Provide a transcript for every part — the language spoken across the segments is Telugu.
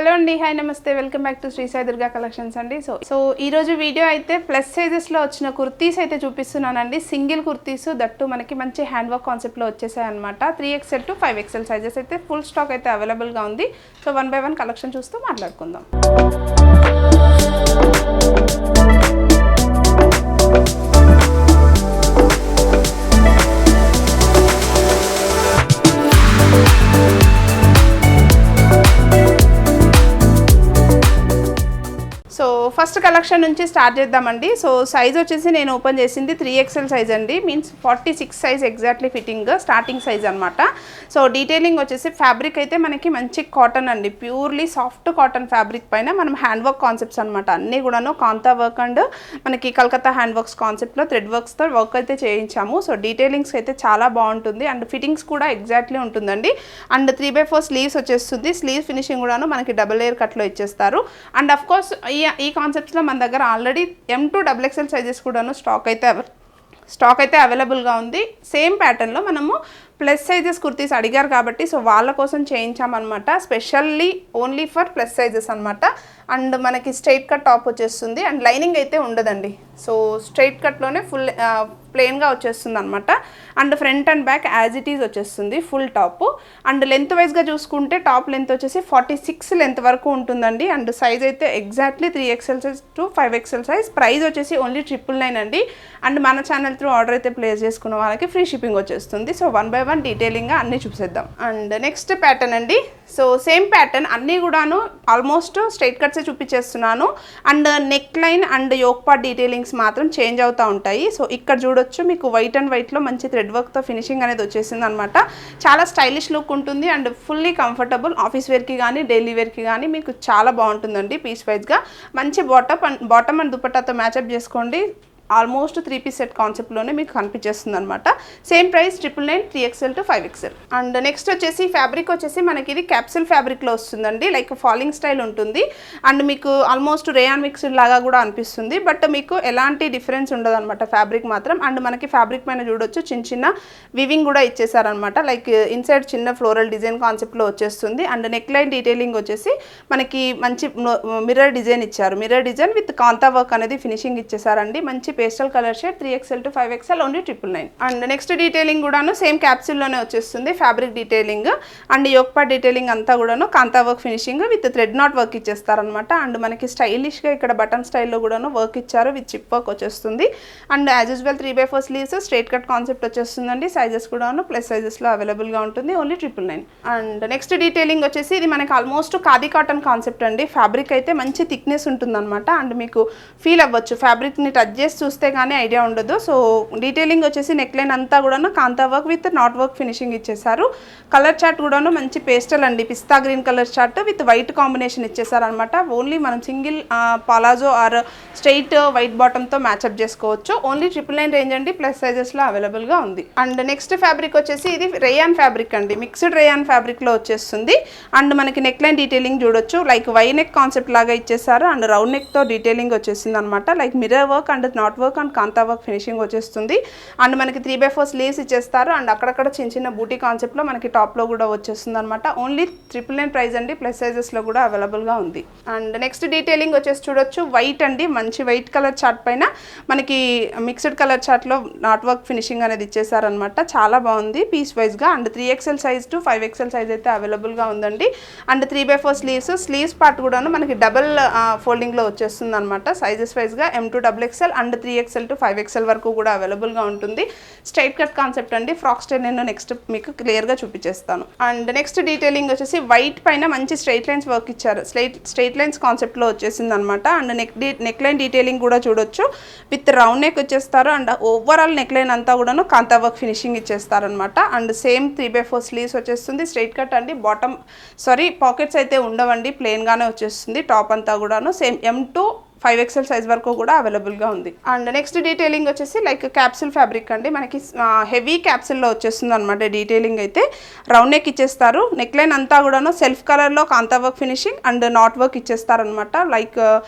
హలో అండి, హాయ్ నమస్తే, welcome back to Shri Sai Durga collections అండి. సో ఈరోజు వీడియో అయితే ప్లస్ సైజెస్లో వచ్చిన కుర్తీస్ అయితే చూపిస్తున్నానండి. సింగిల్ కుర్తీస్ దట్టు మనకి మంచి హ్యాండ్ వర్క్ కాన్సెప్ట్లో వచ్చేసాయి అనమాట. 3XL to 5XL సైజెస్ అయితే ఫుల్ స్టాక్ అయితే అవైలబుల్గా ఉంది. సో 1 by 1 కలెక్షన్ చూస్తూ మాట్లాడుకుందాం. సో ఫస్ట్ కలెక్షన్ నుంచి స్టార్ట్ చేద్దామండి. సో సైజ్ వచ్చేసి నేను ఓపెన్ చేసింది 3XL సైజ్ అండి, means 46 size exactly fitting starting size అనమాట. సో డీటెయిలింగ్ వచ్చేసి ఫ్యాబ్రిక్ అయితే మనకి మంచి కాటన్ అండి, ప్యూర్లీ సాఫ్ట్ కాటన్ ఫ్యాబ్రిక్ పైన మనం హ్యాండ్ వర్క్ కాన్సెప్ట్స్ అనమాట. అన్నీ కూడాను కాంతా వర్క్ అండ్ మనకి కలకత్తా హ్యాండ్ వర్క్స్ కాన్సెప్ట్లో థ్రెడ్ వర్క్స్తో వర్క్ అయితే చేయించాము. సో డీటెయిలింగ్స్ అయితే చాలా బాగుంటుంది అండ్ ఫిట్టింగ్స్ కూడా ఎగ్జాక్ట్లీ ఉంటుందండి. అండ్ 3/4 స్లీవ్స్ వచ్చేస్తుంది. స్లీవ్ ఫినిషింగ్ కూడాను మనకి డబుల్ లేయర్ కట్లో ఇచ్చేస్తారు. అండ్ అఫ్ కోర్స్ ఈ కాన్సెప్ట్స్లో మన దగ్గర already M to XXL sizes కూడాను స్టాక్ అయితే అవైలబుల్గా ఉంది. సేమ్ ప్యాటర్న్లో మనము ప్లస్ సైజెస్ కుర్తీస్ అడిగారు కాబట్టి సో వాళ్ళ కోసం చేయించామన్నమాట. Specially only for plus sizes అనమాట. అండ్ మనకి స్ట్రైట్ కట్ టాప్ వచ్చేస్తుంది అండ్ లైనింగ్ అయితే ఉండదండి. సో స్ట్రైట్ కట్లోనే ఫుల్ ప్లెయిన్గా వచ్చేస్తుంది అనమాట. And front and back as it is వచ్చేస్తుంది ఫుల్ టాప్. అండ్ లెంత్ వైజ్గా చూసుకుంటే టాప్ లెంత్ వచ్చేసి 46 లెంత్ వరకు ఉంటుందండి. అండ్ సైజ్ అయితే exactly 3XL size to 5XL size. Price వచ్చేసి ఓన్లీ 999 అండి. అండ్ మన ఛానల్ త్రూ ఆర్డర్ అయితే ప్లేస్ చేసుకున్న వాళ్ళకి ఫ్రీ షిప్పింగ్ వచ్చేస్తుంది. సో 1 by 1 డీటెయిలింగ్గా అన్నీ చూసేద్దాం. అండ్ నెక్స్ట్ ప్యాటర్న్ అండి. సో సేమ్ ప్యాటర్న్ అన్నీ కూడాను ఆల్మోస్ట్ స్ట్రైట్ కట్సే చూపించేస్తున్నాను. And neck line and yoke part detailings మాత్రం చేంజ్ అవుతూ ఉంటాయి. సో ఇక్కడ చూడొచ్చు మీకు వైట్ అండ్ వైట్లో మంచి థ్రెడ్ వర్క్తో ఫినిషింగ్ అనేది వచ్చేసింది అనమాట. చాలా స్టైలిష్ లుక్ ఉంటుంది అండ్ ఫుల్లీ కంఫర్టబుల్. ఆఫీస్ వేర్కి కానీ డైలీ వేర్కి కానీ మీకు చాలా బాగుంటుందండి. పీస్ వైజ్గా మంచి బాటమ్ అండ్ దుపట్టాతో మ్యాచప్ చేసుకోండి. ఆల్మోస్ట్ 3-piece సెట్ కాన్సెప్ట్లోనే మీకు కనిపించేస్తుంది అనమాట. Same price 999 3XL to 5XL. And next వచ్చేసి ఫ్యాబ్రిక్ వచ్చేసి మనకి ఇది క్యాప్సిల్ ఫ్యాబ్రిక్లో వస్తుందండి. లైక్ ఫాలింగ్ స్టైల్ ఉంటుంది అండ్ మీకు ఆల్మోస్ట్ రేయాన్ మిక్స్డ్ లాగా కూడా అనిపిస్తుంది. బట్ మీకు ఎలాంటి డిఫరెన్స్ ఉండదు అనమాట ఫ్యాబ్రిక్ మాత్రం. అండ్ మనకి ఫ్యాబ్రిక్ పైన చూడొచ్చు చిన్న వివింగ్ కూడా ఇచ్చేసారనమాట. లైక్ ఇన్సైడ్ చిన్న ఫ్లోరల్ డిజైన్ కాన్సెప్ట్లో వచ్చేస్తుంది. అండ్ నెక్ లైన్ డీటెయిలింగ్ వచ్చేసి మనకి మంచి మిర్రర్ డిజైన్ ఇచ్చారు. Mirror design with kantha work అనేది ఫినిషింగ్ ఇచ్చేసారండి. మంచి pastel colour shade 3XL to 5XL only 999. And next detailing కూడాను సేమ్ క్యాప్సిల్లోనే వచ్చేస్తుంది. Fabric detailing and yoke part detailing అంతా కూడాను kantha work finishing with thread knot work ఇచ్చేస్తారనమాట. అండ్ మనకి స్టైలిష్గా ఇక్కడ బటన్ స్టైల్లో కూడాను వర్క్ ఇచ్చారు విత్ చిప్ వర్క్ వచ్చేస్తుంది. And as usual 3/4 sleeves straight cut concept వచ్చేస్తుందండి. సైజెస్ కూడాను ప్లస్ సైజెస్లో అవైలబుల్గా ఉంటుంది ఓన్లీ 999. అండ్ నెక్స్ట్ డీటెయిలింగ్ వచ్చేసి ఇది మనకి ఆల్మోస్ట్ ఖాదీ కాటన్ కాన్సెప్ట్ అండి. ఫ్యాబ్రిక్ అయితే మంచి థిక్నెస్ ఉంటుందన్నమాట. అండ్ మీకు ఫీల్ అవ్వచ్చు ఫ్యాబ్రిక్ని టచ్ చేసి చూస్తే కానీ ఐడియా ఉండదు. సో డీటెయిలింగ్ వచ్చేసి నెక్ లైన్ అంతా కూడాను kantha work with knot work finishing ఇచ్చేసారు. కలర్ చార్ట్ కూడాను మంచి పేస్టల్ అండి, pista green colour chart with white combination ఇచ్చేసారనమాట. ఓన్లీ మనం single palazzo or straight white బాటమ్తో మ్యాచ్అప్ చేసుకోవచ్చు. ఓన్లీ 999 రేంజ్ అండి, ప్లస్ సైజెస్లో అవైలబుల్గా ఉంది. అండ్ నెక్స్ట్ ఫ్యాబ్రిక్ వచ్చేసి ఇది రేయాన్ ఫ్యాబ్రిక్ అండి, మిక్స్డ్ రేయాన్ ఫ్యాబ్రిక్లో వచ్చేస్తుంది. అండ్ మనకి నెక్ లైన్ డీటెయిలింగ్ చూడొచ్చు లైక్ వై నెక్ కాన్సెప్ట్ లాగా ఇచ్చేసారు. అండ్ రౌండ్ నెక్తో డీటెయిలింగ్ వచ్చేసింది అనమాట. Like mirror work and knot work and kantha work finishing వచ్చేస్తుంది. అండ్ మనకి 3/4 స్లీవ్స్ ఇచ్చేస్తారు. అండ్ అక్కడక్కడ చిన్న బూటీ కాన్సెప్ట్లో మనకి టాప్లో కూడా వచ్చేస్తుంది అనమాట. ఓన్లీ 999 ప్రైస్ అండి, ప్లస్ సైజెస్లో కూడా అవైలబుల్గా ఉంది. అండ్ నెక్స్ట్ డీటెయిలింగ్ వచ్చేసి చూడొచ్చు వైట్ అండి, మంచి వైట్ కలర్ చార్ట్ పైన మనకి మిక్స్డ్ కలర్ చార్ట్లో నాట్ వర్క్ ఫినిషింగ్ అనేది ఇచ్చేసారనమాట. చాలా బాగుంది పీస్ వైజ్గా. And 3XL size to 5XL size అయితే అవైలబుల్గా ఉందండి. అండ్ 3/4 స్లీవ్స్ పార్ట్ కూడాను మనకి డబల్ ఫోల్డింగ్లో వచ్చేస్తుంది అనమాట. సైజెస్ వైజ్గా M to XXL and 3XL to 5XL వరకు కూడా అవైలబుల్గా ఉంటుంది. స్ట్రైట్ కట్ కాన్సెప్ట్ అండి. ఫ్రాక్ స్టైల్ నేను నెక్స్ట్ మీకు క్లియర్గా చూపించేస్తాను. అండ్ నెక్స్ట్ డీటెయిలింగ్ వచ్చేసి వైట్ పైన మంచి స్ట్రైట్ లైన్స్ వర్క్ ఇచ్చారు. స్ట్రైట్ లైన్స్ కాన్సెప్ట్లో వచ్చేసింది అనమాట. అండ్ నెక్ లైన్ డీటెయిలింగ్ కూడా చూడొచ్చు విత్ రౌండ్ నెక్ వచ్చేస్తారు. అండ్ ఓవరాల్ నెక్ లైన్ అంతా కూడాను కాంతా వర్క్ ఫినిషింగ్ ఇచ్చేస్తారనమాట. అండ్ సేమ్ 3/4 స్లీవ్స్ వచ్చేస్తుంది. స్ట్రైట్ కట్ అండి, పాకెట్స్ అయితే ఉండవండి, ప్లెయిన్గానే వచ్చేస్తుంది. టాప్ అంతా కూడాను same M to 5XL size వరకు కూడా అవైలబుల్గా ఉంది. అండ్ నెక్స్ట్ డీటెయిలింగ్ వచ్చేసి లైక్ క్యాప్సిల్ ఫ్యాబ్రిక్ అండి, మనకి హెవీ క్యాప్సిల్లో వచ్చేస్తుంది అనమాట. డీటెయిలింగ్ అయితే రౌండ్ నెక్ ఇచ్చేస్తారు, నెక్ లైన్ అంతా కూడాను సెల్ఫ్ కలర్లో kantha work finishing and knot work ఇచ్చేస్తారనమాట. లైక్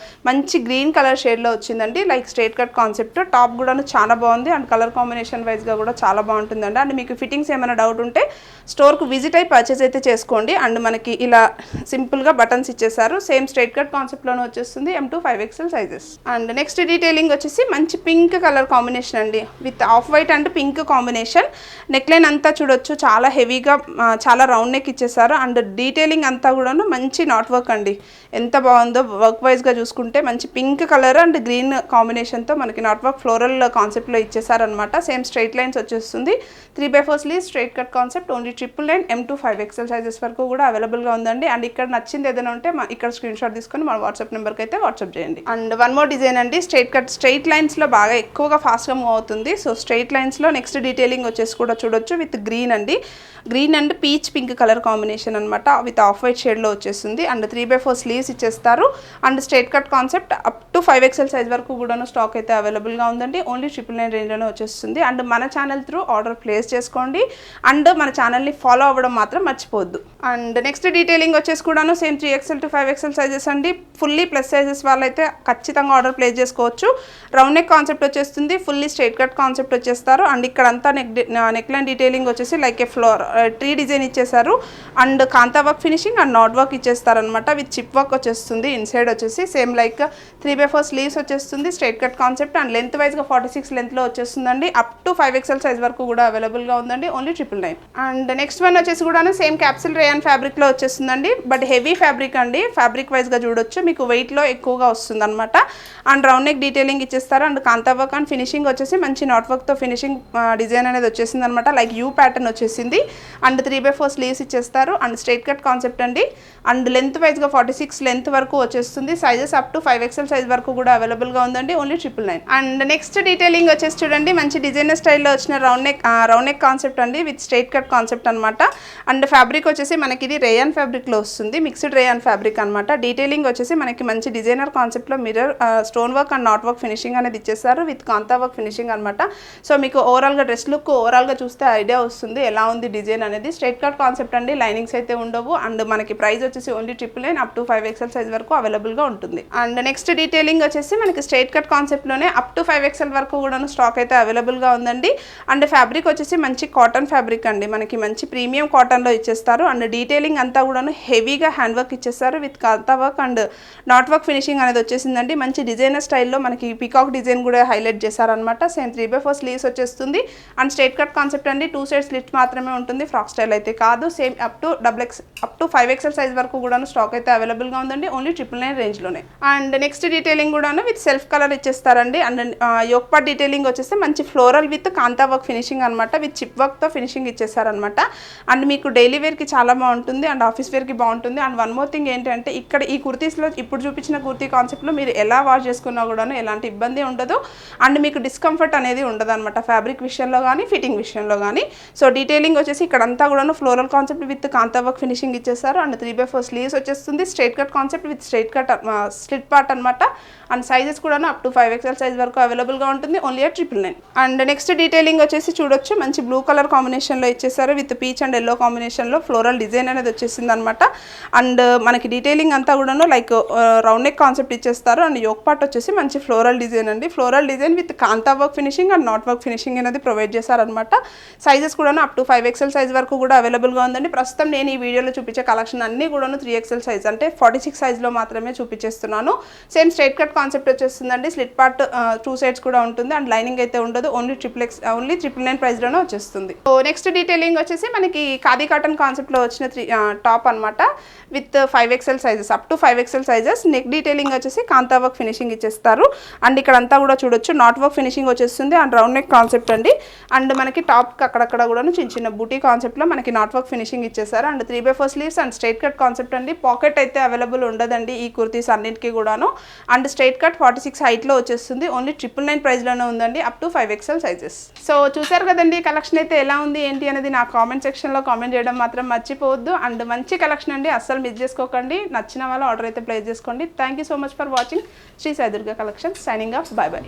మంచి గ్రీన్ కలర్ షేడ్లో వచ్చిందండి, like straight cut concept. Top కూడాను చాలా బాగుంది అండ్ కలర్ కాంబినేషన్ వైజ్గా కూడా చాలా బాగుంటుందండి. అండ్ మీకు ఫిట్టింగ్స్ ఏమైనా డౌట్ ఉంటే స్టోర్కు విజిట్ అయి పర్చేస్ అయితే చేసుకోండి. అండ్ మనకి ఇలా సింపుల్గా బటన్స్ ఇచ్చేసారు, సేమ్ స్ట్రైట్ కట్ కాన్సెప్ట్లోనే వచ్చేస్తుంది, M2 5XL sizes. And next detailing వచ్చేసి మంచి పింక్ కలర్ కాంబినేషన్ అండి, with off white and pink combination. Neck line అంతా చూడొచ్చు, చాలా హెవీగా చాలా రౌండ్ నెక్ ఇచ్చేసారు. అండ్ డీటెయిలింగ్ అంతా కూడాను మంచి నాట్ వర్క్ అండి, ఎంత బాగుందో వర్క్ వైజ్గా చూసుకుంటే. మంచి పింక్ కలర్ అండ్ గ్రీన్ కాంబినేషన్తో మనకి నాట్ వర్క్ ఫ్లోరల్ కాన్సెప్ట్లో ఇచ్చేసారనమాట. సేమ్ స్ట్రైట్ లైన్స్ వచ్చేస్తుంది, 3/4 sleeve straight cut concept. Only 999 M2 5XL sizes వరకు కూడా అవైలబుల్గా ఉందండి. అండ్ ఇక్కడ నచ్చింది ఏదైనా ఉంటే ఇక్కడ స్క్రీన్ షాట్ తీసుకొని మన వాట్సాప్ నెంబర్కి అయితే వాట్సాప్ చేయండి. అండ్ వన్ మోర్ డిజైన్ అండి, స్ట్రైట్ లైన్స్లో బాగా ఎక్కువగా ఫాస్ట్గా మూవ్ అవుతుంది. సో స్ట్రైట్ లైన్స్లో నెక్స్ట్ డీటెయిలింగ్ వచ్చేసి కూడా చూడొచ్చు, విత్ గ్రీన్ అండి, green and peach pink colour combination అనమాట, విత్ ఆఫ్ వైట్ షేడ్లో వచ్చేస్తుంది. అండ్ 3/4 స్లీవ్స్ ఇచ్చేస్తారు. And straight cut concept up to 5XL size వరకు కూడాను స్టాక్ అయితే అవైలబుల్గా ఉందండి. ఓన్లీ 999 రేంజ్లోనే వచ్చేస్తుంది. అండ్ మన ఛానల్ త్రూ ఆర్డర్ ప్లేస్ చేసుకోండి అండ్ మన ఛానల్ని ఫాలో అవ్వడం మాత్రం మర్చిపోవద్దు. అండ్ నెక్స్ట్ డీటెయిలింగ్ వచ్చేసి కూడాను same 3XL to 5XL sizes అండి. ఫుల్లీ ప్లస్ సైజెస్ వాళ్ళైతే ఖచ్చితంగా ఆర్డర్ ప్లేస్ చేసుకోవచ్చు. రౌండ్ నెక్ కాన్సెప్ట్ వచ్చేస్తుంది, ఫుల్లీ స్ట్రైట్ కట్ కాన్సెప్ట్ వచ్చేస్తారు. అండ్ ఇక్కడ అంతా నెక్ లైన్ డీటెయిలింగ్ వచ్చేసి లైక్ ఏ ట్రీ డిజైన్ ఇచ్చేసారు. And kantha work finishing and knot work ఇచ్చేస్తారనమాట, విత్ చిప్ వర్క్ వచ్చేస్తుంది. ఇన్సైడ్ వచ్చేసి సేమ్ లైక్ 3/4 స్లీవ్స్ వచ్చేస్తుంది, straight cut concept. And length వైజ్గా 46 లెంత్లో వచ్చేస్తుందండి. అప్ టు 5XL సైజ్ వరకు కూడా అవైలబుల్గా ఉందండి, ఓన్లీ 999. అండ్ నెక్స్ట్ వన్ వచ్చేసి కూడా సేమ్ క్యాప్సిల్ రేయాన్ ఫ్యాబ్రిక్లో వచ్చేస్తుందండి, బట్ హెవీ ఫ్యాబ్రిక్ అండి. ఫ్యాబ్రిక్ వైజ్గా చూడొచ్చు, మీకు వెయిట్లో ఎక్కువగా వస్తుంది అనమాట. అండ్ రౌండ్ నెక్ డీటెయిలింగ్ ఇచ్చేస్తారు. And kantha work and finishing వచ్చేసి మంచి నాట్ వర్క్తో ఫినిషింగ్ డిజైన్ అనేది వచ్చేసింది అనమాట, లైక్ యూ ప్యాటర్న్ వచ్చేసింది. అండ్ 3/4 స్లీవ్స్ ఇచ్చేస్తారు. అండ్ స్ట్రైట్ కట్ కాన్సెప్ట్ అండి. అండ్ లెంత్ వైజ్గా 46 లెంత్ వరకు వచ్చేస్తుంది. Sizes up to 5XL size వరకు కూడా అవైలబుల్గా ఉందండి, ఓన్లీ 999. అండ్ నెక్స్ట్ డీటెయిలింగ్ వచ్చేసి చూడండి, మంచి డిజైనర్ స్టైల్లో వచ్చిన రౌండ్ నెక్ కాన్సెప్ట్ అండి, విత్ స్ట్రైట్ కట్ కాన్సెప్ట్ అనమాట. అండ్ ఫ్యాబ్రిక్ వచ్చేసి మనకి ఇది రేయాన్ ఫ్యాబ్రిక్లో వస్తుంది, మిక్స్డ్ రేయాన్ ఫ్యాబ్రిక్ అనమాట. డీటెయిలింగ్ వచ్చేసి మనకి మంచి డిజైనర్ కాన్సెప్ట్లో mirror stone work and knot work finishing అనేది ఇచ్చేస్తారు, విత్ కాంతా వర్క్ ఫినిషింగ్ అనమాట. సో మీకు ఓవరాల్గా డ్రెస్ లుక్ ఓవరాల్గా చూస్తే ఐడియా వస్తుంది ఎలా ఉంది డిజైన్ అనేది. స్ట్రైట్ కట్ కాన్సెప్ట్ అండి, లైనింగ్స్ అయితే ఉండవు. అండ్ మనకి ప్రైస్ వచ్చేసి only 999 up to 5XL size వరకు అవైలబుల్గా ఉంటుంది. అండ్ నెక్స్ట్ డీటెయిలింగ్ వచ్చేసి మనకి స్ట్రైట్ కట్ కాన్సెప్ట్లోనే అప్ టు 5XL వరకు కూడా స్టాక్ అయితే అవైలబుల్గా ఉందండి. అండ్ ఫ్యాబ్రిక్ వచ్చేసి మంచి కాటన్ ఫ్యాబ్రిక్ అండి, మనకి మంచి ప్రీమియం కాటన్లో ఇచ్చేస్తారు. అండ్ డీటెయిలింగ్ అంతా కూడాను హెవీగా హ్యాండ్ వర్క్ ఇచ్చేస్తారు, with kantha work and knot work finishing అనేది వచ్చేసిందండి. మంచి డిజైనర్ స్టైల్లో మనకి పీకాక్ డిజైన్ కూడా హైలైట్ చేశారనమాట. సేమ్ 3/4 స్లీవ్స్ వచ్చేస్తుంది. అండ్ స్ట్రైట్ కట్ కాన్సెప్ట్ అండి, 2 సైడ్ స్లిట్ మాత్రమే ఉంటుంది, ఫ్రాక్ స్టైల్ అయితే కాదు. Same up to 5XL size వరకు కూడా స్టాక్ అయితే అవైలబుల్గా ఉందండి, ఓన్లీ 999 రేంజ్లోనే. అండ్ నెక్స్ట్ డీటెయిలింగ్ కూడా విత్ సెల్ఫ్ కలర్ ఇచ్చేస్తారండి. అండ్ యోక్ పార్ట్ డీటెయిలింగ్ వచ్చేసి మంచి floral with kantha work finishing అనమాట, విత్ చిప్ వర్క్తో ఫినిషింగ్ ఇచ్చేసారనమాట. అండ్ మీకు డైలీ వేర్కి చాలా బాగుంటుంది అండ్ ఆఫీస్ వేర్కి బాగుంటుంది. అండ్ వన్ మోర్ థింగ్ ఏంటంటే ఇక్కడ ఈ కుర్తీస్లో ఇప్పుడు చూపించిన కుర్తీ కాన్సెప్ట్లో మీరు ఎలా వాష్ చేసుకున్నా కూడా ఎలాంటి ఇబ్బంది ఉండదు. అండ్ మీకు డిస్కంఫర్ట్ అనేది ఉండదు అనమాట, ఫ్యాబ్రిక్ విషయంలో కానీ ఫిట్టింగ్ విషయంలో కానీ. సో డీటెయిలింగ్ వచ్చేసి ఇక్కడంతా కూడా floral concept with kantha work finishing ఇచ్చేస్తారు. అండ్ 3/4 స్లీవ్స్ వచ్చేస్తుంది, straight cut concept with straight cut slit part అనమాట. అండ్ సైజెస్ కూడా అప్ టు 5XL సైజ్ వరకు అవైలబుల్గా ఉంటుంది, ఓన్లీ 999. అండ్ నెక్స్ట్ డీటెయిలింగ్ వచ్చేసి చూడొచ్చు, మంచి బ్లూ కలర్ కాంబినేషన్లో ఇచ్చేసారు, విత్ పీచ్ అండ్ ఎల్లో కాంబినేషన్లో ఫ్లోరల్ డిజైన్ అనేది వచ్చేసింది అనమాట. అండ్ మనకి డీటెయిలింగ్ అంతా కూడాను లైక్ రౌండ్ నెక్ కాన్సెప్ట్ ఇచ్చేస్తారు. అండ్ యోక్ పార్ట్ వచ్చేసి మంచి ఫ్లోరల్ డిజైన్ అండి, floral design with kantha work finishing and knot work finishing అనేది ప్రొవైడ్ చేశారనమాట. సైజెస్ కూడా అప్ టు 5XL సైజ్ వరకు కూడా అవైలబుల్గా ఉందండి. ప్రస్తుతం నేను ఈ వీడియోలో చూపించే కలెక్షన్ అన్నీ కూడా 3XL సైజ్ అంటే 46 సైజ్లో మాత్రమే చూపించేస్తున్నాను. సేమ్ స్ట్రైట్ కట్ కాన్సెప్ట్ వచ్చేస్తుందండి, స్లిట్ పార్ట్ 2 సైడ్స్ కూడా ఉంటుంది. అండ్ లైనింగ్ అయితే ఉండదు, ఓన్లీ 999 ప్రైస్లోనే వచ్చేస్తుంది. సో నెక్స్ట్ డీటెయిలింగ్ వచ్చేసి మనకి ఖాదీ కాటన్ కాన్సెప్ట్లో వచ్చిన టాప్ అనమాట, with 5XL sizes up to 5XL sizes. Neck detailing వచ్చేసి కాంతా వర్క్ ఫినిషింగ్ ఇచ్చేస్తారు. అండ్ ఇక్కడ అంతా కూడా చూడొచ్చు నాట్ వర్క్ ఫినిషింగ్ వచ్చేస్తుంది. అండ్ రౌండ్ నెక్ కాన్సెప్ట్ అండి. అండ్ మనకి టాప్కి అక్కడక్కడ కూడా చిన్న చిన్న బూటీ కాన్సెప్ట్లో మనకి నాట్ వర్క్ ఫినిషింగ్ ఇచ్చేసారు. And 3/4 sleeves and straight cut concept అండి. పాకెట్ అయితే అవైలబుల్ ఉండదండి ఈ కుర్తీస్ అన్నింటికి కూడాను. అండ్ స్ట్రైట్ కట్ 46 హైట్లో వచ్చేస్తుంది, ఓన్లీ 999 ప్రైస్లోనే ఉందండి, up to 5XL sizes. So చూసారు కదండి కలెక్షన్ అయితే ఎలా ఉంది ఏంటి అనేది నా కామెంట్ సెక్షన్లో కామెంట్ చేయడం మాత్రం మర్చిపోవద్దు. అండ్ మంచి కలెక్షన్ అండి, అస్సలు మిస్ చేసుకోకండి. నచ్చిన వాళ్ళు ఆర్డర్ అయితే ప్లేస్ చేసుకోండి. Thank you so much for watching. Watching Shri Sai Durga collection. Signing off. Bye by.